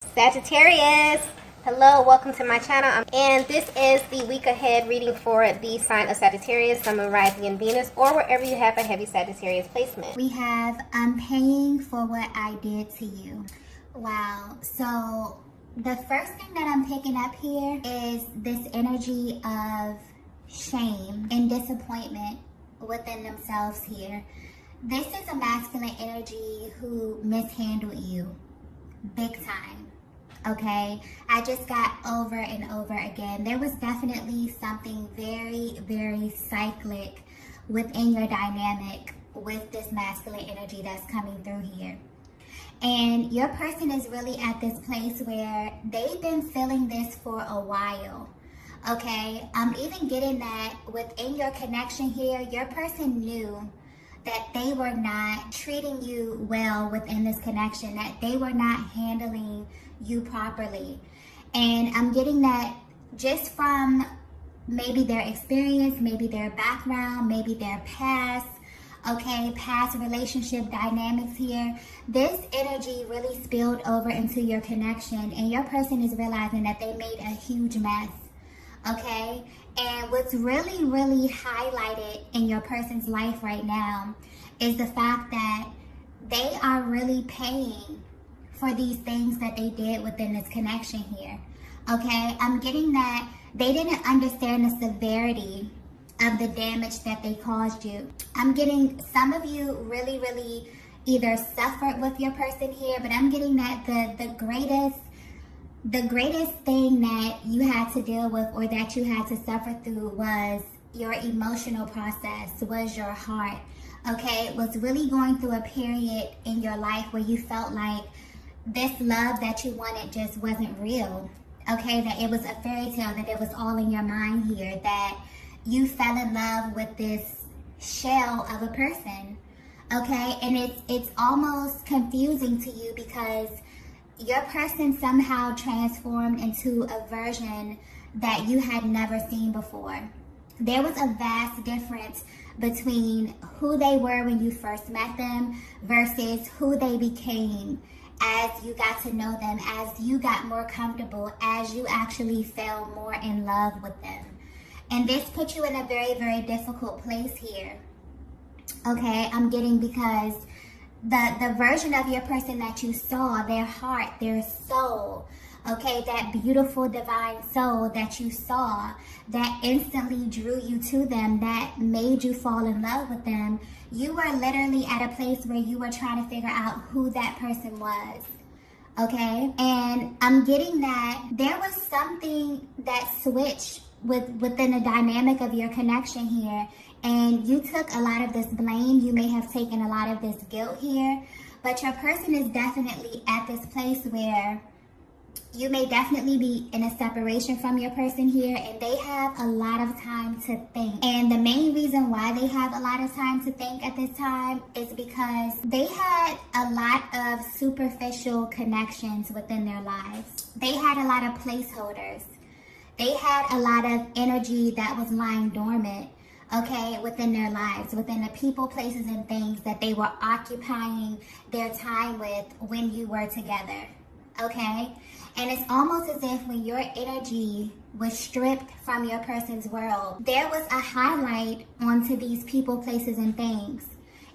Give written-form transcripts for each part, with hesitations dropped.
Sagittarius, hello, welcome to my channel, and this is the week ahead reading for the sign of Sagittarius, Sun, Moon, Rising, and Venus, or wherever you have a heavy Sagittarius placement. We have, I'm paying for what I did to you. Wow. So the first thing that I'm picking up here is this energy of shame and disappointment within themselves here. This is a masculine energy who mishandled you big time. Okay, I just got over and over again. There was definitely something very, very cyclic within your dynamic with this masculine energy that's coming through here. And your person is really at this place where they've been feeling this for a while. Okay, I'm even getting that within your connection here, your person knew that they were not treating you well within this connection, that they were not handling you properly. And I'm getting that just from maybe their experience, maybe their background, maybe their past, okay, past relationship dynamics here. This energy really spilled over into your connection, and your person is realizing that they made a huge mess, okay? And what's really, really highlighted in your person's life right now is the fact that they are really paying for these things that they did within this connection here, okay? I'm getting that they didn't understand the severity of the damage that they caused you. I'm getting some of you really, really either suffered with your person here, but I'm getting that the greatest thing that you had to deal with or that you had to suffer through was your emotional process, was your heart, okay? It was really going through a period in your life where you felt like this love that you wanted just wasn't real, okay? That it was a fairy tale, that it was all in your mind here, that you fell in love with this shell of a person, okay? And it's almost confusing to you because your person somehow transformed into a version that you had never seen before. There was a vast difference between who they were when you first met them versus who they became as you got to know them, as you got more comfortable, as you actually fell more in love with them. And this put you in a very, very difficult place here, okay? I'm getting because the version of your person that you saw, their heart, their soul, okay, that beautiful divine soul that you saw, that instantly drew you to them, that made you fall in love with them, you were literally at a place where you were trying to figure out who that person was, okay? And I'm getting that there was something that switched within the dynamic of your connection here, and you took a lot of this blame. You may have taken a lot of this guilt here, but your person is definitely at this place where you may definitely be in a separation from your person here, and they have a lot of time to think. And the main reason why they have a lot of time to think at this time is because they had a lot of superficial connections within their lives. They had a lot of placeholders. They had a lot of energy that was lying dormant, okay, within their lives, within the people, places, and things that they were occupying their time with when you were together, okay? And it's almost as if when your energy was stripped from your person's world, there was a highlight onto these people, places, and things.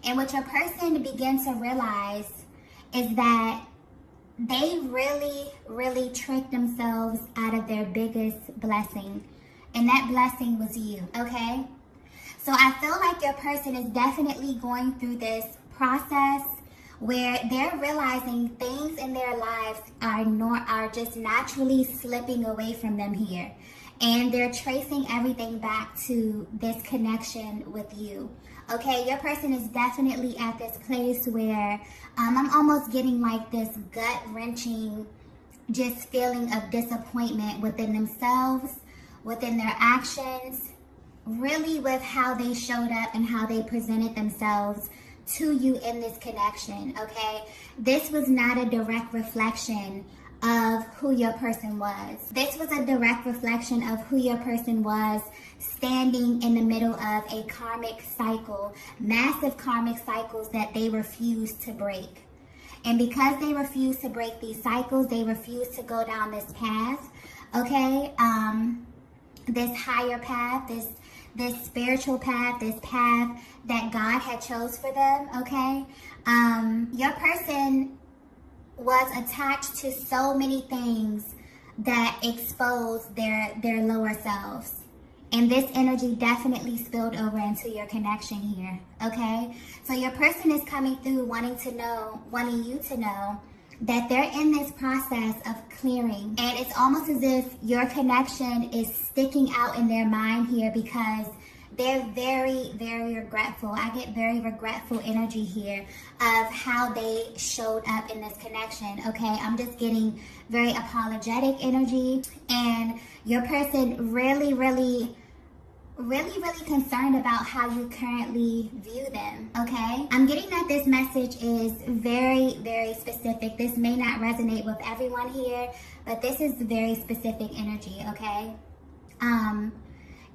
And what your person began to realize is that they really, really tricked themselves out of their biggest blessing. And that blessing was you, okay? So I feel like your person is definitely going through this process where they're realizing things in their lives are just naturally slipping away from them here. And they're tracing everything back to this connection with you. Okay, your person is definitely at this place where I'm almost getting like this gut-wrenching just feeling of disappointment within themselves, within their actions, really with how they showed up and how they presented themselves to you in this connection, okay? This was not a direct reflection of who your person was. This was a direct reflection of who your person was standing in the middle of a karmic cycle, massive karmic cycles that they refused to break. And because they refuse to break these cycles, they refuse to go down this path, okay? This higher path, this spiritual path, this path that God had chose for them, okay? Your person was attached to so many things that expose their lower selves. And this energy definitely spilled over into your connection here, okay? So your person is coming through wanting you to know that they're in this process of clearing. And it's almost as if your connection is sticking out in their mind here because they're very, very regretful. I get very regretful energy here of how they showed up in this connection, okay? I'm just getting very apologetic energy. And your person really concerned about how you currently view them, okay? I'm getting that this message is very, very specific. This may not resonate with everyone here, but this is very specific energy, okay?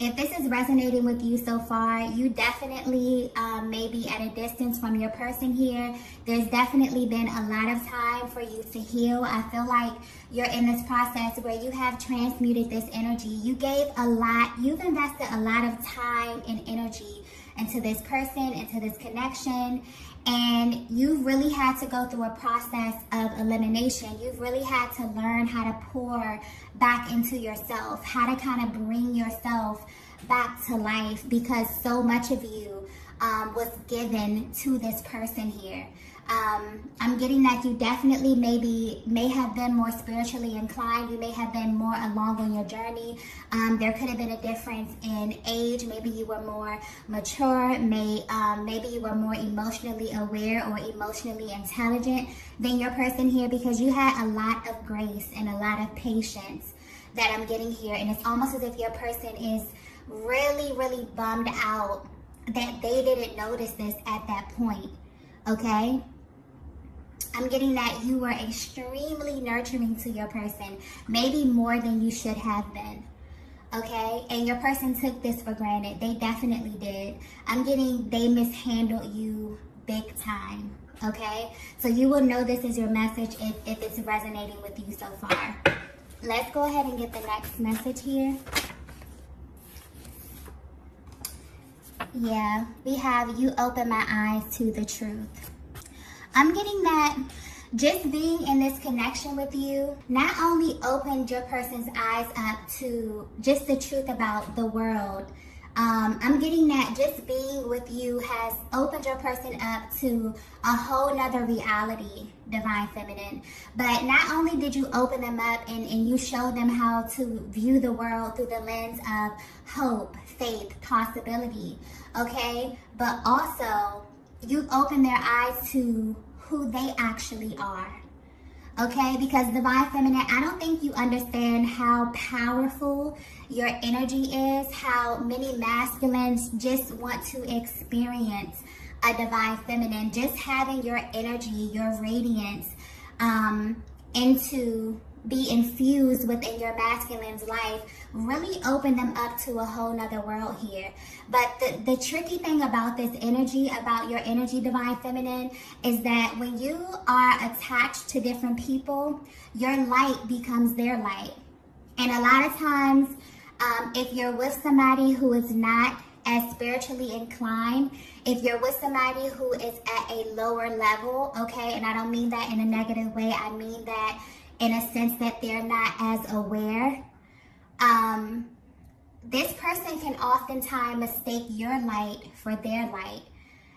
If this is resonating with you so far, you definitely may be at a distance from your person here. There's definitely been a lot of time for you to heal. I feel like you're in this process where you have transmuted this energy. You've invested a lot of time and energy into this person, into this connection, and you really had to go through a process of elimination. You've really had to learn how to pour back into yourself, how to kind of bring yourself back to life because so much of you was given to this person here. I'm getting that you definitely may have been more spiritually inclined. You may have been more along on your journey. There could have been a difference in age. Maybe you were more mature. Maybe you were more emotionally aware or emotionally intelligent than your person here because you had a lot of grace and a lot of patience that I'm getting here. And it's almost as if your person is really, really bummed out that they didn't notice this at that point, okay? I'm getting that you were extremely nurturing to your person, maybe more than you should have been, okay? And your person took this for granted. They definitely did. I'm getting they mishandled you big time, okay? So you will know this is your message if it's resonating with you so far. Let's go ahead and get the next message here. Yeah, we have you open my eyes to the truth. I'm getting that just being in this connection with you not only opened your person's eyes up to just the truth about the world. I'm getting that just being with you has opened your person up to a whole nother reality, Divine Feminine. But not only did you open them up and you show them how to view the world through the lens of hope, faith, possibility, okay? But also, you've opened their eyes to who they actually are, okay? Because Divine Feminine, I don't think you understand how powerful your energy is, how many masculines just want to experience a Divine Feminine. Just having your energy, your radiance, be infused within your masculine's life really open them up to a whole nother world here. But the tricky thing about this energy, about your energy, Divine Feminine, is that when you are attached to different people, your light becomes their light. And a lot of times, if you're with somebody who is not as spiritually inclined, if you're with somebody who is at a lower level, okay, and I don't mean that in a negative way, I mean that in a sense that they're not as aware, this person can oftentimes mistake your light for their light.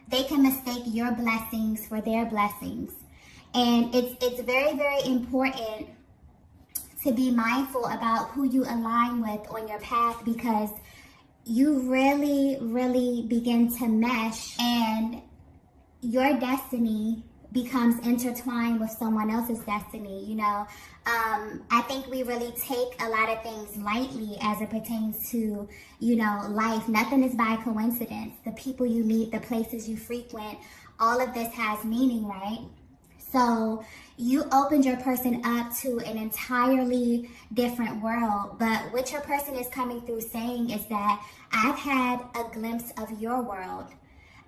They can mistake your blessings for their blessings. And it's very, very important to be mindful about who you align with on your path, because you really, really begin to mesh and your destiny becomes intertwined with someone else's destiny, you know. I think we really take a lot of things lightly as it pertains to, you know, life. Nothing is by coincidence. The people you meet, the places you frequent, all of this has meaning, right? So you opened your person up to an entirely different world. But what your person is coming through saying is that I've had a glimpse of your world.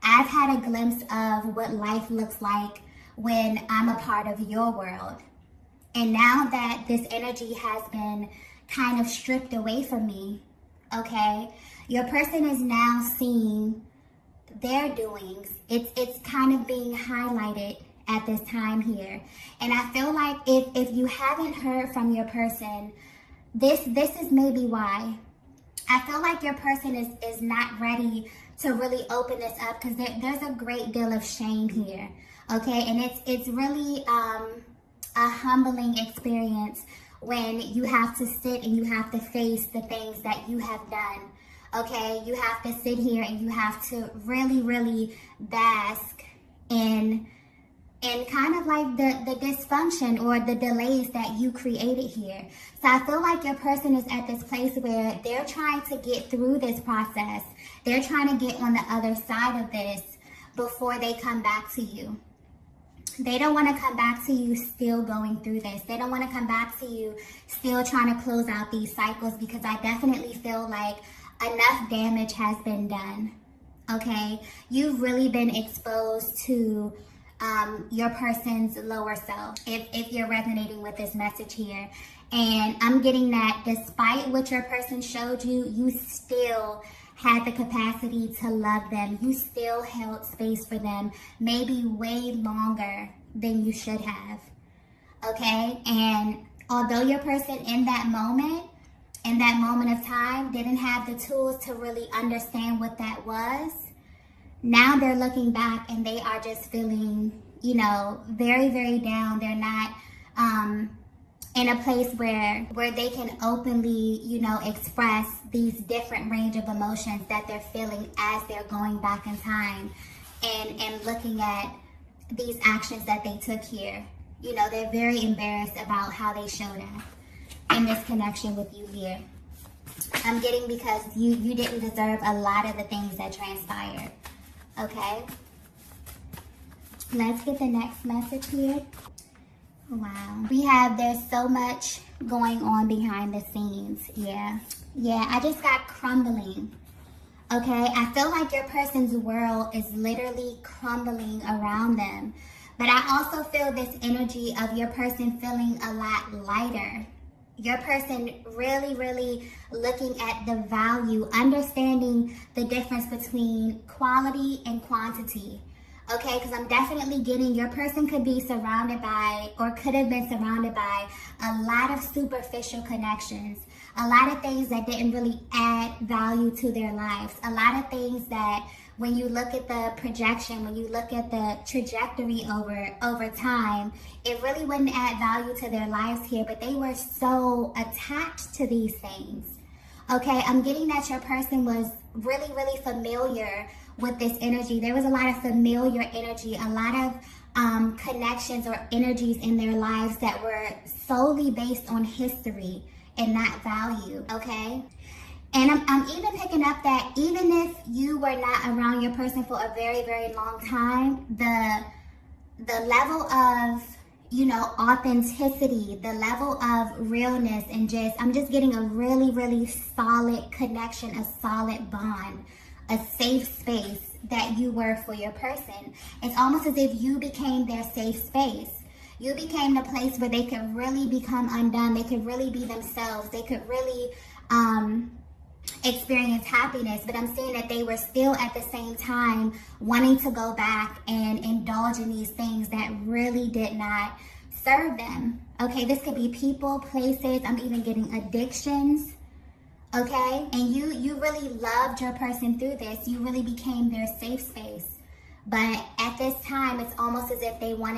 I've had a glimpse of what life looks like when I'm a part of your world. And now that this energy has been kind of stripped away from me, okay, your person is now seeing their doings. It's kind of being highlighted at this time here. And I feel like if you haven't heard from your person, this is maybe why. I feel like your person is not ready to really open this up, because there's a great deal of shame here, okay? And it's really a humbling experience when you have to sit and you have to face the things that you have done, okay? You have to sit here and you have to really, really bask in kind of like the dysfunction or the delays that you created here. So I feel like your person is at this place where they're trying to get through this process. They're trying to get on the other side of this before they come back to you. They don't want to come back to you still going through this. They don't want to come back to you still trying to close out these cycles, because I definitely feel like enough damage has been done, okay? You've really been exposed to your person's lower self, if you're resonating with this message here. And I'm getting that despite what your person showed you, you still had the capacity to love them. You still held space for them, maybe way longer than you should have, okay? And although your person in that moment of time, didn't have the tools to really understand what that was, now they're looking back and they are just feeling, you know, very, very down. They're not in a place where they can openly, you know, express these different range of emotions that they're feeling as they're going back in time and looking at these actions that they took here. You know, they're very embarrassed about how they showed up in this connection with you here. I'm getting because you didn't deserve a lot of the things that transpired. Okay, let's get the next message here. Wow, we have, there's so much going on behind the scenes. Yeah, I just got crumbling. Okay, I feel like your person's world is literally crumbling around them. But I also feel this energy of your person feeling a lot lighter. Your person really, really looking at the value, understanding the difference between quality and quantity. Okay, because I'm definitely getting your person could be surrounded by, or could have been surrounded by, a lot of superficial connections. A lot of things that didn't really add value to their lives. A lot of things that when you look at the projection, when you look at the trajectory over time, it really wouldn't add value to their lives here, but they were so attached to these things. Okay, I'm getting that your person was really, really familiar with this energy. There was a lot of familiar energy, a lot of connections or energies in their lives that were solely based on history and not value, okay? And I'm even picking up that even if you were not around your person for a very, very long time, the level of, you know, authenticity, the level of realness, and I'm just getting a really, really solid connection, a solid bond, a safe space that you were for your person. It's almost as if you became their safe space. You became the place where they could really become undone. They could really be themselves. They could really experience happiness. But I'm seeing that they were still at the same time wanting to go back and indulge in these things that really did not serve them. Okay, this could be people, places. I'm even getting addictions. Okay, and you really loved your person through this. You really became their safe space. But at this time, it's almost as if they were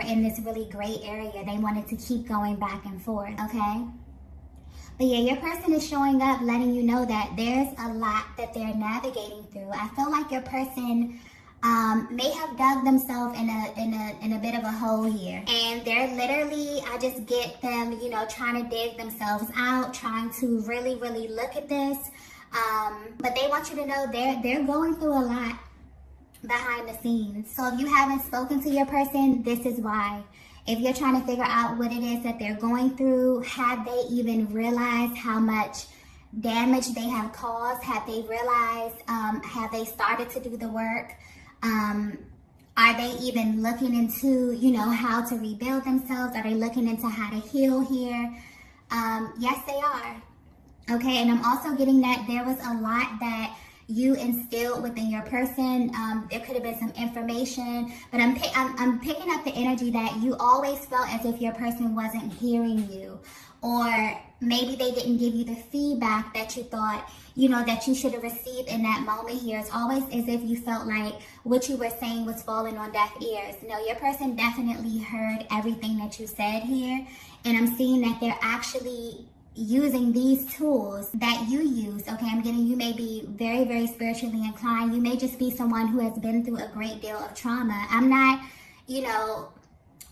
in this really gray area. They wanted to keep going back and forth, okay? But yeah, your person is showing up, letting you know that there's a lot that they're navigating through. I feel like your person may have dug themselves in a bit of a hole here. And they're literally, I just get them, you know, trying to dig themselves out, trying to really, really look at this. But they want you to know they're going through a lot behind the scenes. So if you haven't spoken to your person, this is why. If you're trying to figure out what it is that they're going through, have they even realized how much damage they have caused? Have they realized, have they started to do the work? Are they even looking into, how to rebuild themselves? Are they looking into how to heal here? Yes, they are. Okay, and I'm also getting that there was a lot that you instilled within your person. There could have been some information, but I'm picking up the energy that you always felt as if your person wasn't hearing you, or maybe they didn't give you the feedback that you thought, that you should have received in that moment here. It's always as if you felt like what you were saying was falling on deaf ears. No, your person definitely heard everything that you said here, and I'm seeing that they're actually using these tools that you use. Okay, I'm getting you may be very, very spiritually inclined. You may just be someone who has been through a great deal of trauma. I'm not,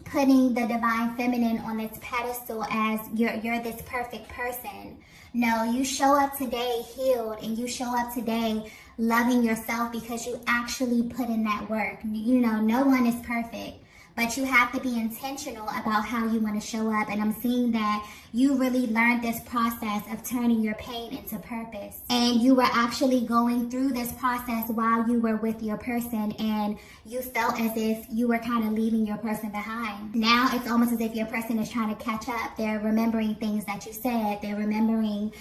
putting the divine feminine on this pedestal as you're this perfect person. No, you show up today healed, and you show up today loving yourself because you actually put in that work. No one is perfect, but you have to be intentional about how you want to show up. And I'm seeing that you really learned this process of turning your pain into purpose. And you were actually going through this process while you were with your person, and you felt as if you were kind of leaving your person behind. Now it's almost as if your person is trying to catch up. They're remembering things that you said. They're remembering,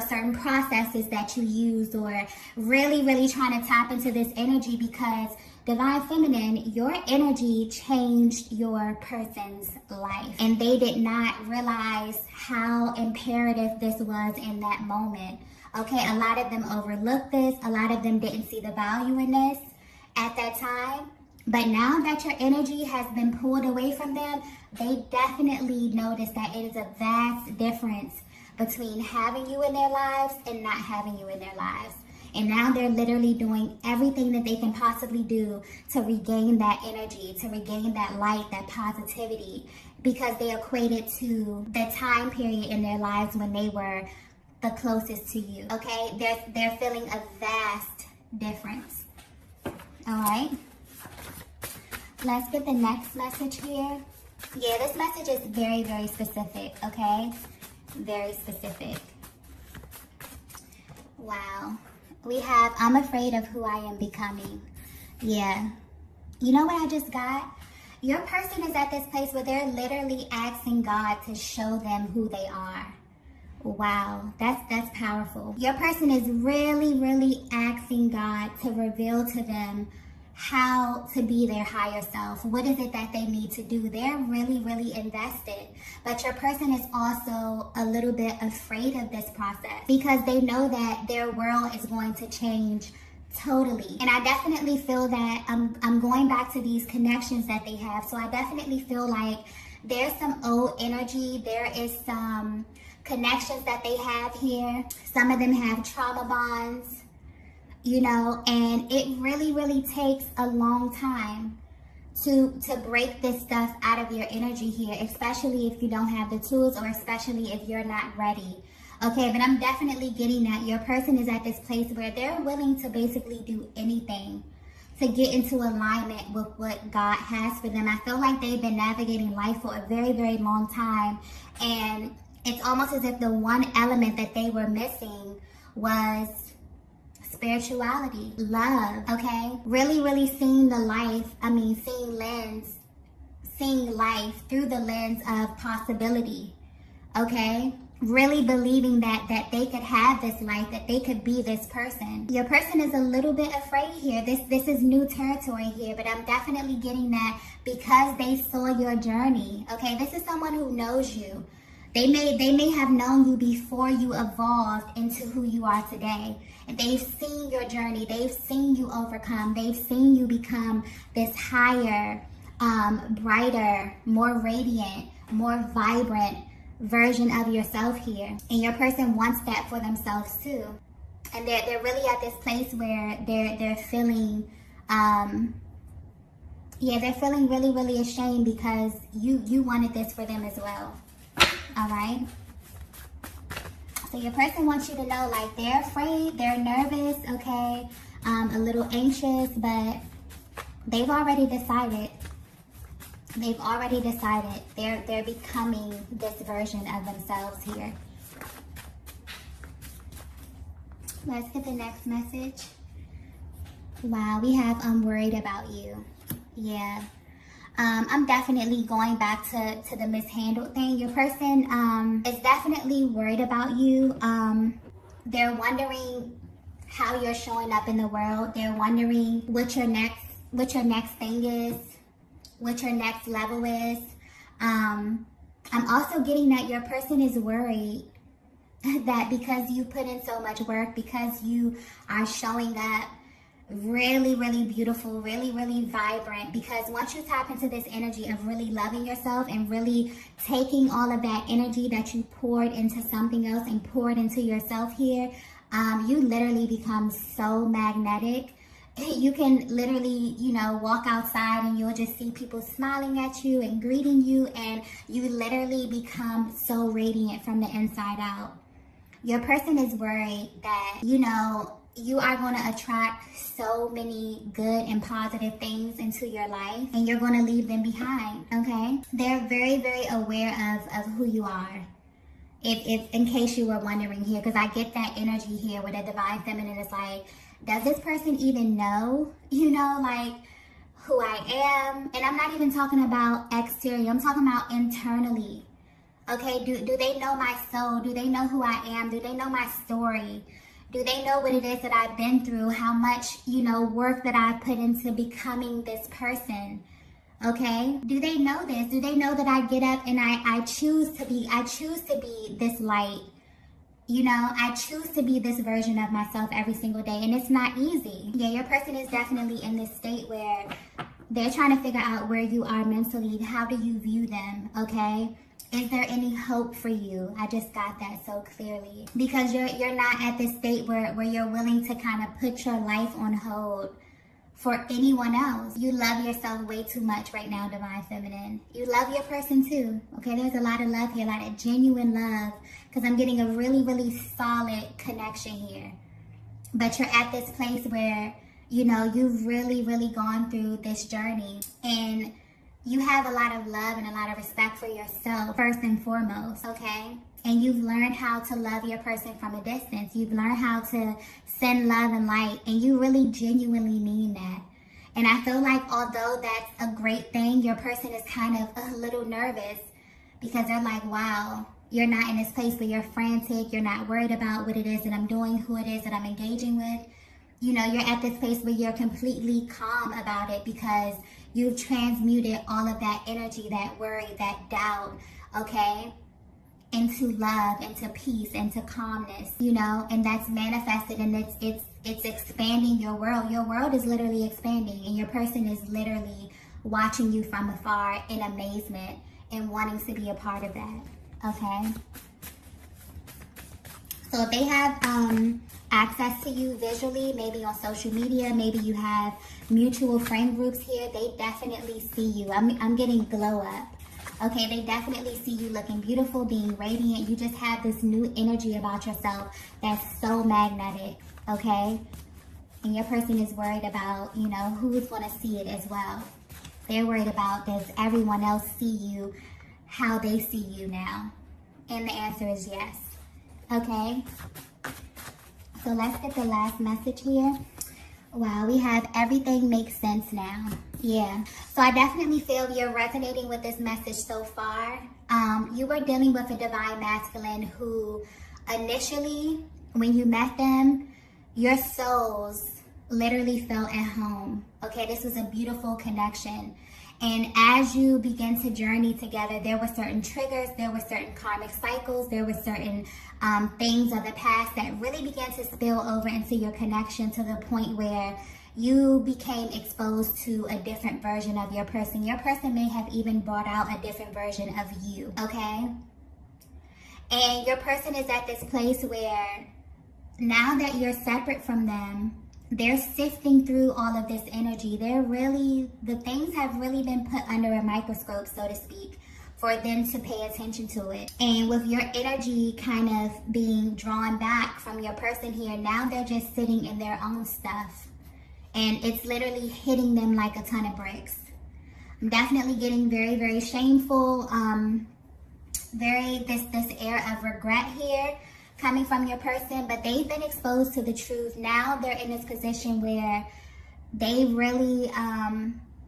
certain processes that you used, or really, really trying to tap into this energy because Divine Feminine, your energy changed your person's life, and they did not realize how imperative this was in that moment. Okay, a lot of them overlooked this. A lot of them didn't see the value in this at that time. But now that your energy has been pulled away from them, they definitely notice that it is a vast difference between having you in their lives and not having you in their lives. And now they're literally doing everything that they can possibly do to regain that energy, to regain that light, that positivity, because they equate it to the time period in their lives when they were the closest to you. Okay, they're feeling a vast difference. All right, let's get the next message here. Yeah, this message is very, very specific. Okay, very specific. Wow. We have, I'm afraid of who I am becoming. Yeah. You know what I just got? Your person is at this place where they're literally asking God to show them who they are. Wow, that's powerful. Your person is really, really asking God to reveal to them how to be their higher self. What is it that they need to do? They're really, really invested. But your person is also a little bit afraid of this process because they know that their world is going to change totally. And I definitely feel that I'm going back to these connections that they have. So I definitely feel like there's some old energy. There is some connections that they have here. Some of them have trauma bonds. And it really, really takes a long time to break this stuff out of your energy here, especially if you don't have the tools, or especially if you're not ready. Okay, but I'm definitely getting that your person is at this place where they're willing to basically do anything to get into alignment with what God has for them. I feel like they've been navigating life for a very, very long time, and it's almost as if the one element that they were missing was spirituality, love. Okay, really, really seeing life through the lens of possibility. Okay, really believing that they could have this life, that they could be this person. Your person is a little bit afraid here. This is new territory here, but I'm definitely getting that because they saw your journey. Okay, this is someone who knows you. They may have known you before you evolved into who you are today. And they've seen your journey. They've seen you overcome. They've seen you become this higher, brighter, more radiant, more vibrant version of yourself here. And your person wants that for themselves too. And they're really at this place where they're feeling they're feeling really, really ashamed because you wanted this for them as well. All right. So your person wants you to know, like, they're afraid, they're nervous, okay, a little anxious, but they've already decided. They've already decided. They're becoming this version of themselves here. Let's get the next message. Wow, we have I'm worried about you. Yeah. I'm definitely going back to the mishandled thing. Your person is definitely worried about you. They're wondering how you're showing up in the world. They're wondering what your next thing is, what your next level is. I'm also getting that your person is worried that because you put in so much work, because you are showing up really, really beautiful, really, really vibrant, because once you tap into this energy of really loving yourself and really taking all of that energy that you poured into something else and poured into yourself here, you literally become so magnetic. You can literally, walk outside and you'll just see people smiling at you and greeting you, and you literally become so radiant from the inside out. Your person is worried that, you are going to attract so many good and positive things into your life, and you're going to leave them behind, okay? They're very, very aware of who you are. If in case you were wondering here, because I get that energy here with a divine feminine. It's like, does this person even know, like who I am? And I'm not even talking about exterior. I'm talking about internally. Okay, do they know my soul? Do they know who I am? Do they know my story? Do they know what it is that I've been through? How much, work that I put into becoming this person? Okay? Do they know this? Do they know that I get up and I choose to be this light? I choose to be this version of myself every single day, and it's not easy. Yeah, your person is definitely in this state where they're trying to figure out where you are mentally. How do you view them? Okay? Is there any hope for you? I just got that so clearly. Because you're not at this state where you're willing to kind of put your life on hold for anyone else. You love yourself way too much right now, Divine Feminine. You love your person too. Okay, there's a lot of love here, a lot of genuine love. Because I'm getting a really, really solid connection here. But you're at this place where, you've really, really gone through this journey. And you have a lot of love and a lot of respect for yourself, first and foremost, okay? And you've learned how to love your person from a distance. You've learned how to send love and light, and you really genuinely mean that. And I feel like although that's a great thing, your person is kind of a little nervous because they're like, wow, you're not in this place where you're frantic. You're not worried about what it is that I'm doing, who it is that I'm engaging with. You're at this place where you're completely calm about it because you've transmuted all of that energy, that worry, that doubt, okay, into love, into peace, into calmness, and that's manifested, and it's expanding your world. Your world is literally expanding, and your person is literally watching you from afar in amazement and wanting to be a part of that, okay? So if they have access to you visually, maybe on social media, maybe you have mutual friend groups here, they definitely see you. I'm getting glow up. Okay, they definitely see you looking beautiful, being radiant. You just have this new energy about yourself that's so magnetic, okay? And your person is worried about, who's going to see it as well. They're worried about, does everyone else see you how they see you now? And the answer is yes. Okay, so let's get the last message here. Wow, we have everything makes sense now. Yeah, so I definitely feel you're resonating with this message so far. You were dealing with a divine masculine who initially, when you met them, your souls literally felt at home. Okay, this was a beautiful connection. And as you begin to journey together, there were certain triggers, there were certain karmic cycles, there were certain things of the past that really began to spill over into your connection to the point where you became exposed to a different version of your person. Your person may have even brought out a different version of you, okay? And your person is at this place where now that you're separate from them, they're sifting through all of this energy. The things have really been put under a microscope, so to speak, for them to pay attention to it. And with your energy kind of being drawn back from your person here, now they're just sitting in their own stuff. And it's literally hitting them like a ton of bricks. I'm definitely getting very, very shameful, this air of regret here coming from your person, but they've been exposed to the truth. Now they're in this position where they really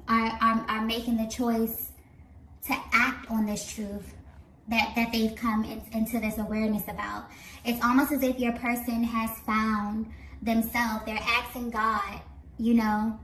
are making the choice to act on this truth that they've come into this awareness about. It's almost as if your person has found themselves. They're asking God, you know,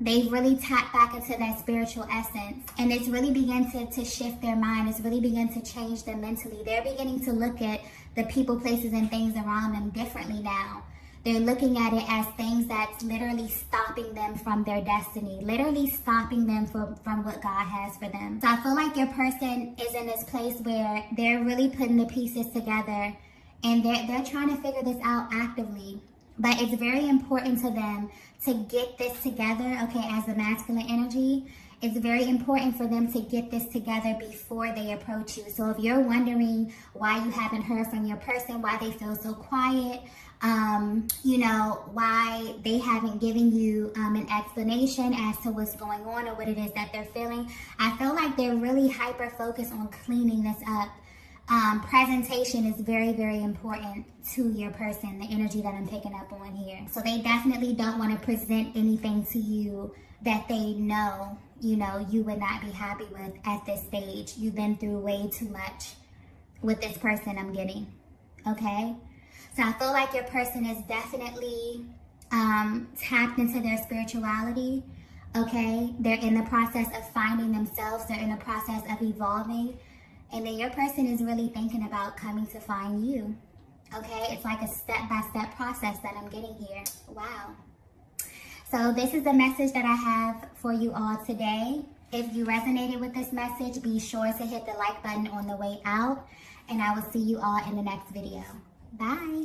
they've really tapped back into that spiritual essence, and it's really begun to shift their mind. It's really begun to change them mentally. They're beginning to look at the people, places, and things around them differently now. They're looking at it as things that's literally stopping them from their destiny, literally stopping them from what God has for them. So I feel like your person is in this place where they're really putting the pieces together, and they're trying to figure this out actively. But it's very important to them to get this together, okay, as the masculine energy. It's very important for them to get this together before they approach you. So if you're wondering why you haven't heard from your person, why they feel so quiet, you know, why they haven't given you an explanation as to what's going on or what it is that they're feeling, I feel like they're really hyper-focused on cleaning this up. Presentation is very, very important to your person, the energy that I'm picking up on here. So they definitely don't want to present anything to you that they know, you know, you would not be happy with at this stage. You've been through way too much with this person, I'm getting, okay? So I feel like your person is definitely tapped into their spirituality, okay? They're in the process of finding themselves. They're in the process of evolving. And then your person is really thinking about coming to find you, okay? It's like a step-by-step process that I'm getting here. Wow. So this is the message that I have for you all today. If you resonated with this message, be sure to hit the like button on the way out. And I will see you all in the next video. Bye.